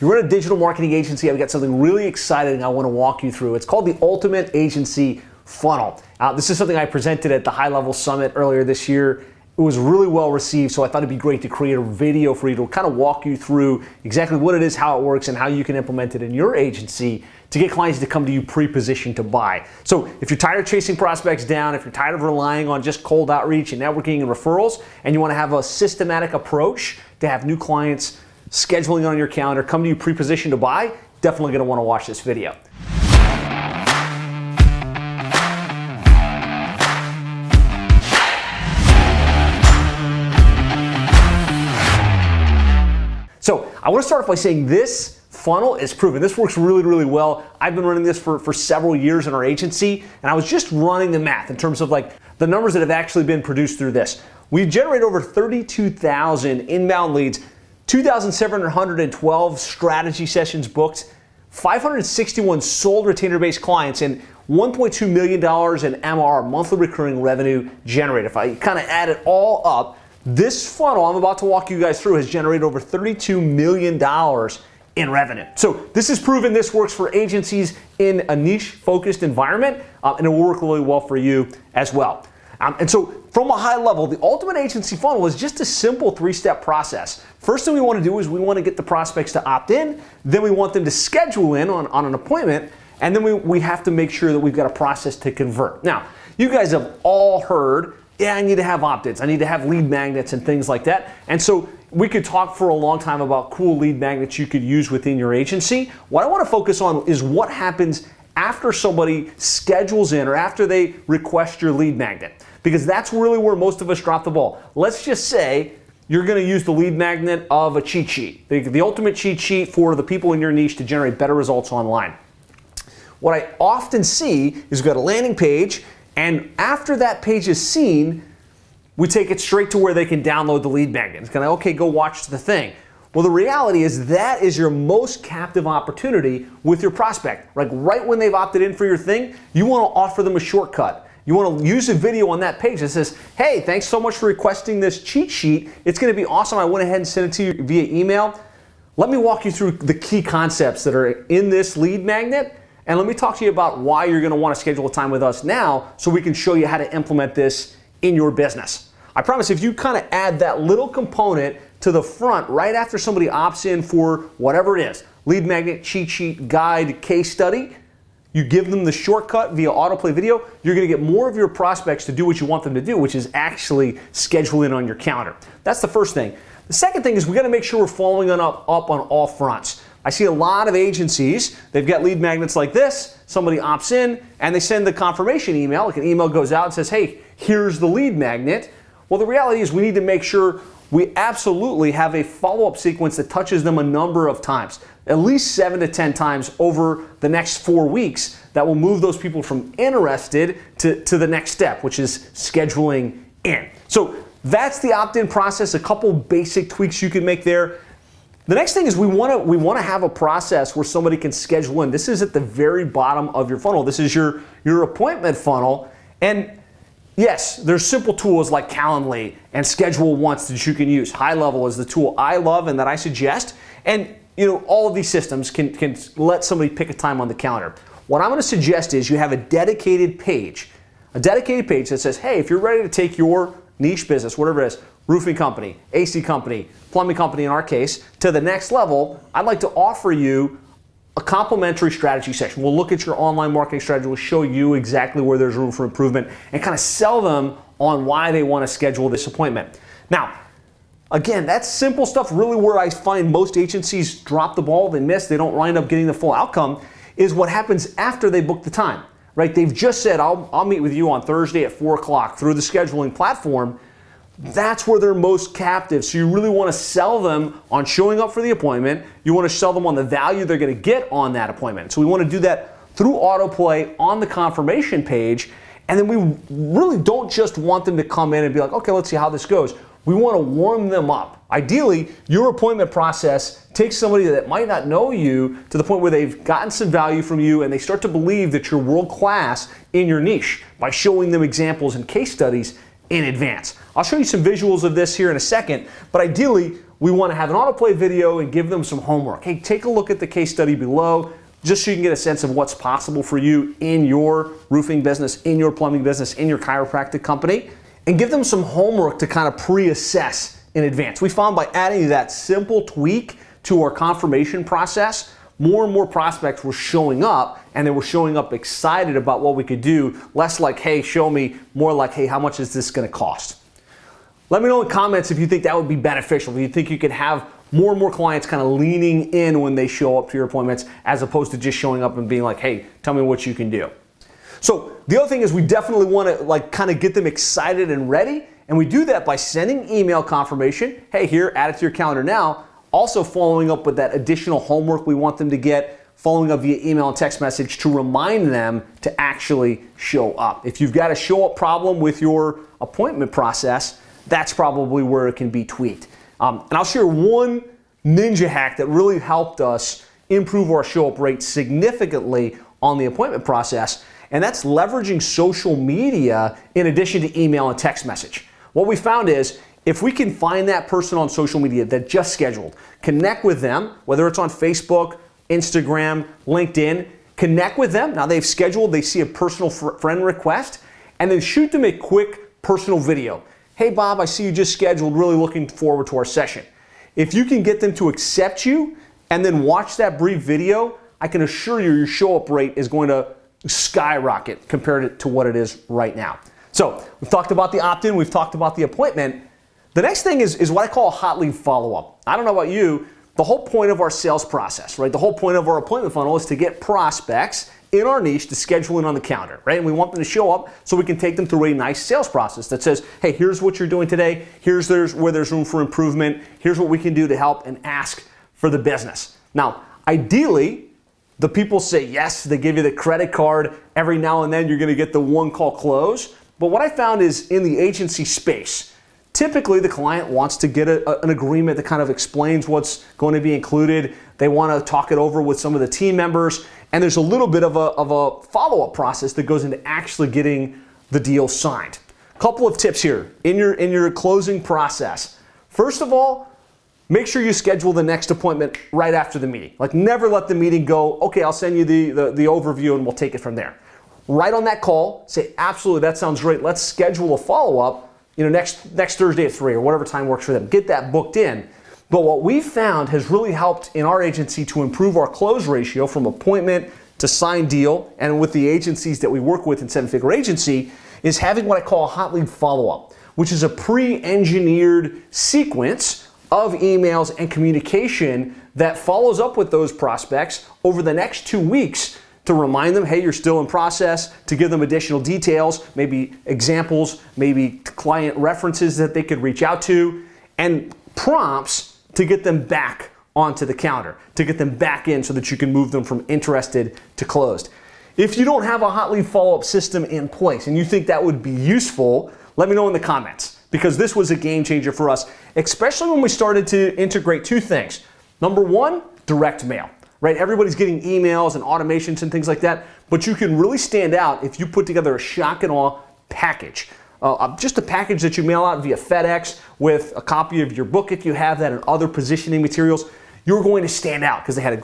If you run a digital marketing agency, I've got something really exciting I want to walk you through. It's called the Ultimate Agency Funnel. This is something I presented at the High Level Summit earlier this year. It was really well received, so I thought it'd be great to create a video for you to kind of walk you through exactly what it is, how it works, and how you can implement it in your agency to get clients to come to you pre-positioned to buy. So if you're tired of chasing prospects down, if you're tired of relying on just cold outreach and networking and referrals, and you want to have a systematic approach to have new clients scheduling on your calendar come to you pre-positioned to buy, definitely going to want to watch this video. So I want to start off by saying this funnel is proven. This works really, really well. I've been running this for several years in our agency, and I was just running the math in terms of like the numbers that have actually been produced through this. We generate over 32,000 inbound leads, 2,712 strategy sessions booked, 561 sold retainer-based clients, and $1.2 million in MR, monthly recurring revenue generated. If I kind of add it all up, this funnel I'm about to walk you guys through has generated over $32 million in revenue. So this is proven. This works for agencies in a niche-focused environment, and it will work really well for you as well. And so from a high level, the Ultimate Agency Funnel is just a simple three-step process. First thing we want to do is we want to get the prospects to opt in, then we want them to schedule in on an appointment, and then we have to make sure that we've got a process to convert. Now, you guys have all heard, yeah, I need to have opt-ins, I need to have lead magnets and things like that. And so we could talk for a long time about cool lead magnets you could use within your agency. What I want to focus on is what happens after somebody schedules in or after they request your lead magnet, because that's really where most of us drop the ball. Let's just say you're going to use the lead magnet of a cheat sheet, the ultimate cheat sheet for the people in your niche to generate better results online. What I often see is we've got a landing page, and after that page is seen, we take it straight to where they can download the lead magnet. It's kind of, okay, go watch the thing. Well, the reality is that is your most captive opportunity with your prospect. Like right when they've opted in for your thing, you want to offer them a shortcut. You want to use a video on that page that says, hey, thanks so much for requesting this cheat sheet. It's going to be awesome. I went ahead and sent it to you via email. Let me walk you through the key concepts that are in this lead magnet. And let me talk to you about why you're going to want to schedule a time with us now so we can show you how to implement this in your business. I promise if you kind of add that little component to the front right after somebody opts in for whatever it is, lead magnet, cheat sheet, guide, case study, you give them the shortcut via autoplay video, you're going to get more of your prospects to do what you want them to do, which is actually schedule in on your calendar. That's the first thing. The second thing is we got to make sure we're following up on all fronts. I see a lot of agencies, they've got lead magnets like this, somebody opts in, and they send the confirmation email, like an email goes out and says, hey, here's the lead magnet. Well, the reality is we need to make sure we absolutely have a follow-up sequence that touches them a number of times, at least 7 to 10 times over the next 4 weeks, that will move those people from interested to the next step, which is scheduling in. So that's the opt-in process, a couple basic tweaks you can make there. The next thing is we want to have a process where somebody can schedule in. This is at the very bottom of your funnel. This is your appointment funnel. And yes, there's simple tools like Calendly and Schedule Once that you can use. High Level is the tool I love and that I suggest. And you know, all of these systems can let somebody pick a time on the calendar. What I'm going to suggest is you have a dedicated page that says, hey, if you're ready to take your niche business, whatever it is, roofing company, AC company, plumbing company in our case, to the next level, I'd like to offer you a complimentary strategy session. We'll look at your online marketing strategy. We'll show you exactly where there's room for improvement and kind of sell them on why they want to schedule this appointment. Now, again, that's simple stuff. Really where I find most agencies drop the ball, they miss, they don't wind up getting the full outcome, is what happens after they book the time, right? They've just said, I'll meet with you on Thursday at 4 o'clock through the scheduling platform. That's where they're most captive. So you really want to sell them on showing up for the appointment. You want to sell them on the value they're going to get on that appointment. So we want to do that through autoplay on the confirmation page. And then we really don't just want them to come in and be like, okay, let's see how this goes. We want to warm them up. Ideally, your appointment process takes somebody that might not know you to the point where they've gotten some value from you and they start to believe that you're world class in your niche by showing them examples and case studies in advance. I'll show you some visuals of this here in a second, but ideally, we want to have an autoplay video and give them some homework. Hey, take a look at the case study below, just so you can get a sense of what's possible for you in your roofing business, in your plumbing business, in your chiropractic company, and give them some homework to kind of pre-assess in advance. We found by adding that simple tweak to our confirmation process, more and more prospects were showing up, and they were showing up excited about what we could do, less like, hey, show me, more like, hey, how much is this going to cost? Let me know in the comments if you think that would be beneficial, if you think you could have more and more clients kind of leaning in when they show up to your appointments, as opposed to just showing up and being like, hey, tell me what you can do. So the other thing is, we definitely want to kind of get them excited and ready, and we do that by sending email confirmation. Hey, here, add it to your calendar now. Also following up with that additional homework we want them to get, following up via email and text message to remind them to actually show up. If you've got a show up problem with your appointment process, that's probably where it can be tweaked. And I'll share one ninja hack that really helped us improve our show up rate significantly on the appointment process, and that's leveraging social media in addition to email and text message. What we found is, if we can find that person on social media that just scheduled, connect with them, whether it's on Facebook, Instagram, LinkedIn, connect with them. Now they've scheduled, they see a personal friend request, and then shoot them a quick personal video. Hey Bob, I see you just scheduled, really looking forward to our session. If you can get them to accept you and then watch that brief video, I can assure you your show up rate is going to skyrocket compared to what it is right now. So we've talked about the opt-in, we've talked about the appointment. The next thing is what I call a hot lead follow-up. I don't know about you, the whole point of our sales process, right? The whole point of our appointment funnel is to get prospects in our niche to schedule in on the calendar, right? And we want them to show up so we can take them through a nice sales process that says, hey, here's what you're doing today, here's where there's room for improvement, here's what we can do to help, and ask for the business. Now, ideally, the people say yes, they give you the credit card, every now and then you're gonna get the one call close. But what I found is, in the agency space, typically the client wants to get an agreement that kind of explains what's going to be included. They want to talk it over with some of the team members, and there's a little bit of a follow-up process that goes into actually getting the deal signed. A couple of tips here in your closing process. First of all, make sure you schedule the next appointment right after the meeting. Like, never let the meeting go, okay, I'll send you the overview and we'll take it from there. Right on that call, say, absolutely, that sounds great. Let's schedule a follow-up, next Thursday at 3 or whatever time works for them. Get that booked in. But what we found has really helped in our agency to improve our close ratio from appointment to signed deal, and with the agencies that we work with in Seven Figure Agency, is having what I call a hot lead follow-up, which is a pre-engineered sequence of emails and communication that follows up with those prospects over the next 2 weeks to remind them, hey, you're still in process, to give them additional details, maybe examples, maybe client references that they could reach out to, and prompts to get them back onto the calendar, to get them back in so that you can move them from interested to closed. If you don't have a hot lead follow-up system in place and you think that would be useful, let me know in the comments, because this was a game changer for us, especially when we started to integrate two things. Number one, direct mail. Right? Everybody's getting emails and automations and things like that, but you can really stand out if you put together a shock and awe package. Just a package that you mail out via FedEx with a copy of your book if you have that and other positioning materials. You're going to stand out because they had a great